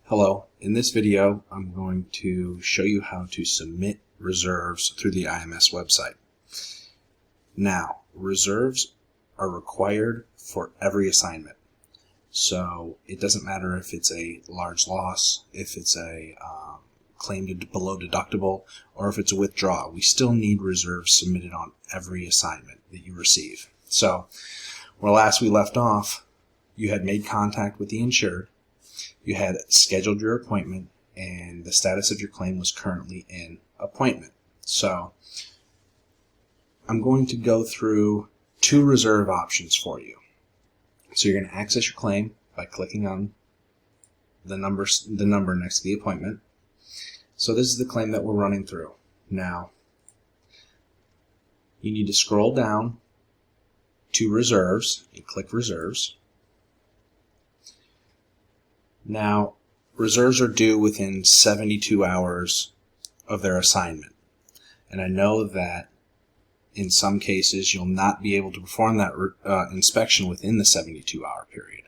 Hello, in this video I'm going to show you how to submit reserves through the IMS website. Now, reserves are required for every assignment. So it doesn't matter if it's a large loss, if it's a claim below deductible, or if it's a withdrawal. We still need reserves submitted on every assignment that you receive. So where last we left off, you had made contact with the insured, you had scheduled your appointment, and the status of your claim was currently in appointment. So I'm going to go through two reserve options for you. So you're going to access your claim by clicking on the number next to the appointment. So this is the claim that we're running through. Now, you need to scroll down to reserves and click reserves. Now, reserves are due within 72 hours of their assignment. And I know that in some cases you'll not be able to perform that inspection within the 72-hour period.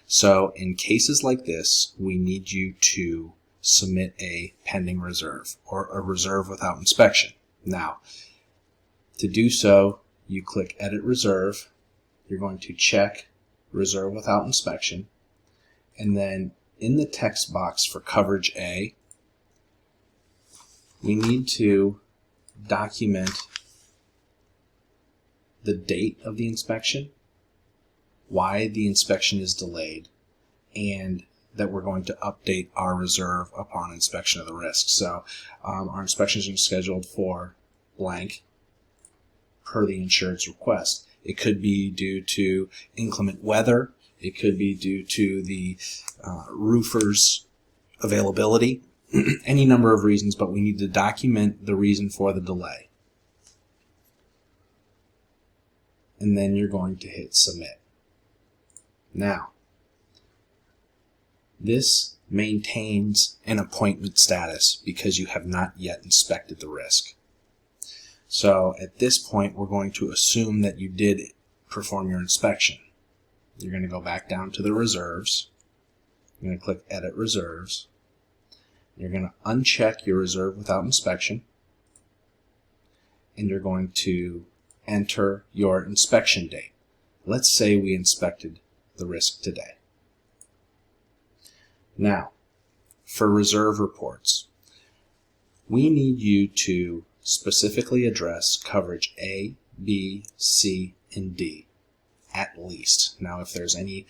So in cases like this, we need you to submit a pending reserve or a reserve without inspection. Now, to do so, you click Edit Reserve. You're going to check Reserve Without Inspection, and then in the text box for coverage A, we need to document the date of the inspection, why the inspection is delayed, and that we're going to update our reserve upon inspection of the risk. So our inspections are scheduled for blank per the insured's request. It could be due to inclement weather. It could be due to the roofer's availability, any number of reasons, but we need to document the reason for the delay. And then you're going to hit Submit. Now, this maintains an appointment status because you have not yet inspected the risk. So at this point, we're going to assume that you did perform your inspection. You're going to go back down to the reserves. You're going to click Edit Reserves. You're going to uncheck your reserve without inspection. And you're going to enter your inspection date. Let's say we inspected the risk today. Now, for reserve reports, we need you to specifically address coverage A, B, C, and D. At least. Now, if there's any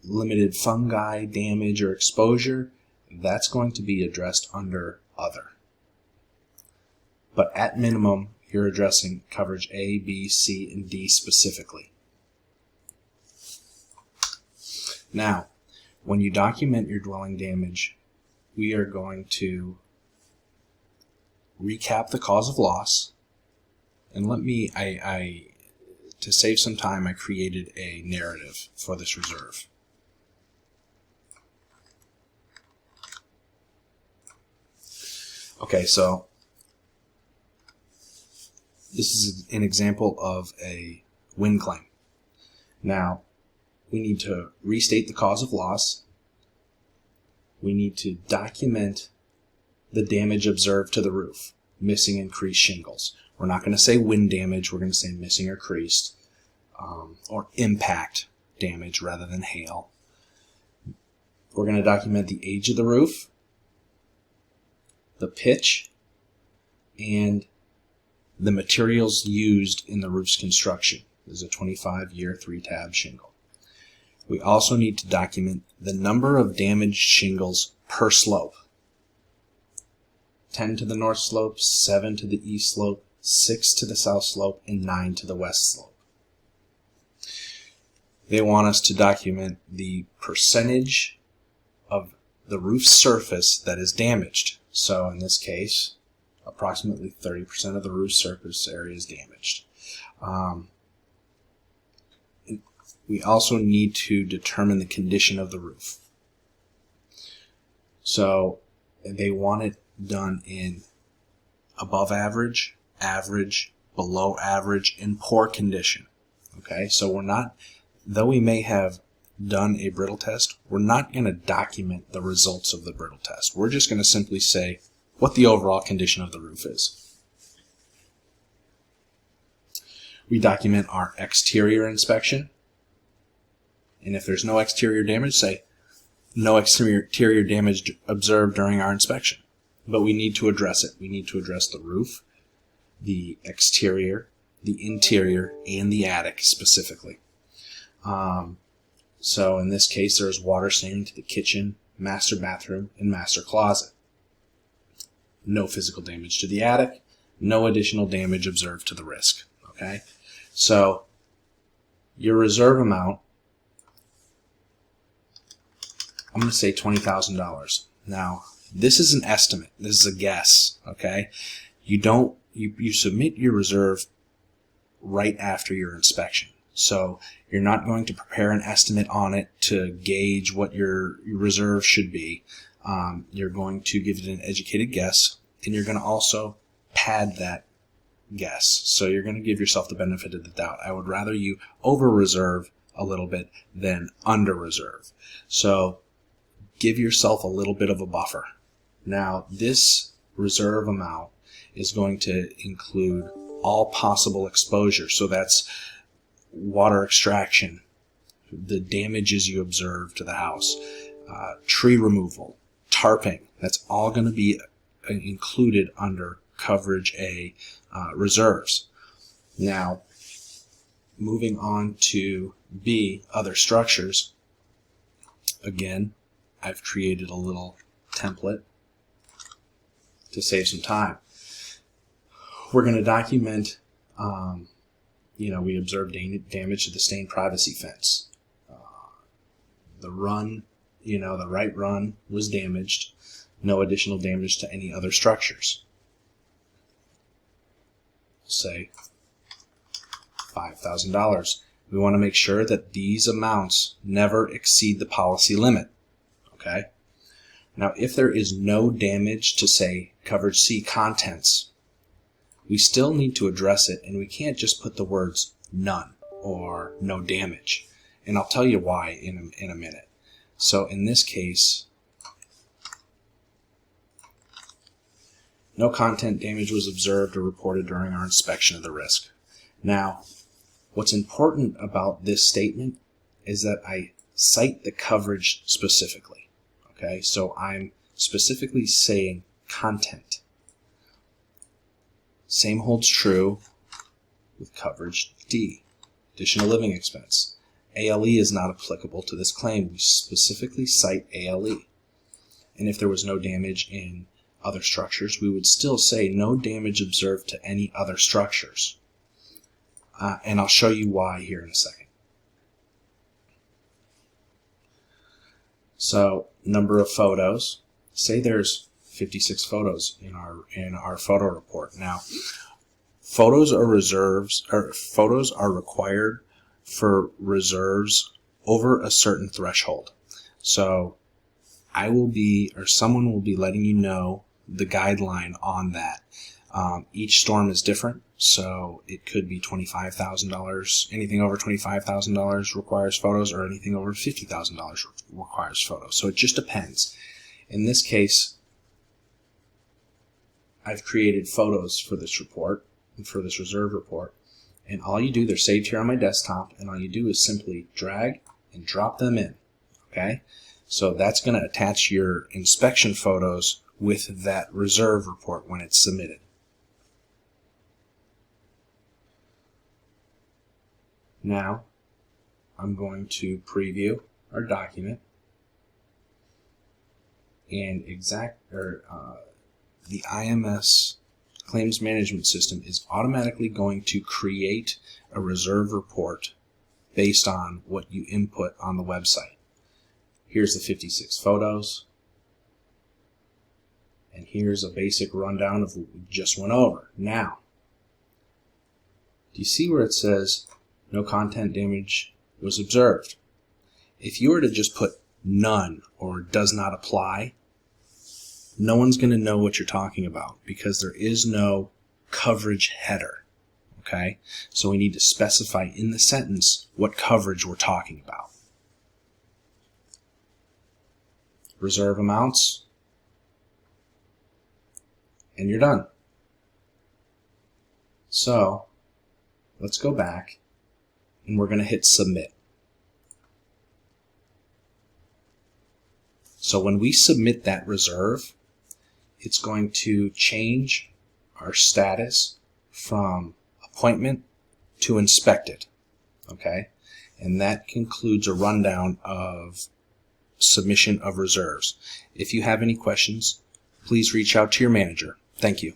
limited fungi damage or exposure, that's going to be addressed under Other. But at minimum, you're addressing coverage A, B, C, and D specifically. Now, when you document your dwelling damage, we are going to recap the cause of loss. And let me, to save some time, I created a narrative for this reserve. Okay, so this is an example of a wind claim. Now, we need to restate the cause of loss. We need to document the damage observed to the roof, missing and creased shingles. We're not going to say wind damage, we're going to say missing or creased, or impact damage rather than hail. We're going to document the age of the roof, the pitch, and the materials used in the roof's construction. This is a 25-year 3-tab shingle. We also need to document the number of damaged shingles per slope. 10 to the north slope, 7 to the east slope, 6 to the south slope, and 9 to the west slope. They want us to document the percentage of the roof surface that is damaged. So in this case, approximately 30% of the roof surface area is damaged. We also need to determine the condition of the roof. So they want it done in above average, average, below average, and poor condition. Okay, so we're not, though we may have done a brittle test, we're not going to document the results of the brittle test. We're just going to simply say what the overall condition of the roof is. We document our exterior inspection, and if there's no exterior damage, say no exterior damage observed during our inspection. But we need to address it. We need to address the roof, the exterior, the interior, and the attic specifically. So in this case, there's water staining to the kitchen, master bathroom, and master closet. No physical damage to the attic, no additional damage observed to the risk. Okay, so your reserve amount, I'm going to say $20,000. Now, this is an estimate. This is a guess. Okay, you submit your reserve right after your inspection. So you're not going to prepare an estimate on it to gauge what your reserve should be. You're going to give it an educated guess, and you're going to also pad that guess. So you're going to give yourself the benefit of the doubt. I would rather you over-reserve a little bit than under-reserve. So give yourself a little bit of a buffer. Now, this reserve amount is going to include all possible exposure. So that's water extraction, the damages you observe to the house, tree removal, tarping. That's all going to be included under coverage A reserves. Now, moving on to B, other structures. Again, I've created a little template to save some time. We're going to document we observed damage to the stained privacy fence. The right run was damaged. No additional damage to any other structures. Say $5,000. We want to make sure that these amounts never exceed the policy limit. Okay? Now, if there is no damage to, say, coverage C contents, we still need to address it, and we can't just put the words none or no damage. And I'll tell you why in a minute. So in this case, no content damage was observed or reported during our inspection of the risk. Now, what's important about this statement is that I cite the coverage specifically. Okay, so I'm specifically saying content. Same holds true with coverage D, additional living expense. ALE is not applicable to this claim. We specifically cite ALE. And if there was no damage in other structures, we would still say no damage observed to any other structures. And I'll show you why here in a second. So, number of photos. Say there's 56 photos in our photo report. Now, photos are required for reserves over a certain threshold. So someone will be letting you know the guideline on that. Each storm is different, so it could be $25,000. Anything over $25,000 requires photos, or anything over $50,000 requires photos. So it just depends. In this case, I've created photos for this report, for this reserve report, and all you do, they're saved here on my desktop, and all you do is simply drag and drop them in. Okay? So that's going to attach your inspection photos with that reserve report when it's submitted. Now, I'm going to preview our document, and the IMS claims management system is automatically going to create a reserve report based on what you input on the website. Here's the 56 photos, and here's a basic rundown of what we just went over. Now, do you see where it says no content damage was observed? If you were to just put none or does not apply, no one's going to know what you're talking about because there is no coverage header. Okay? So we need to specify in the sentence what coverage we're talking about. reserve amounts, and you're done. So let's go back and we're going to hit submit. So when we submit that reserve, it's going to change our status from appointment to inspected. Okay? And that concludes a rundown of submission of reserves. If you have any questions, please reach out to your manager. Thank you.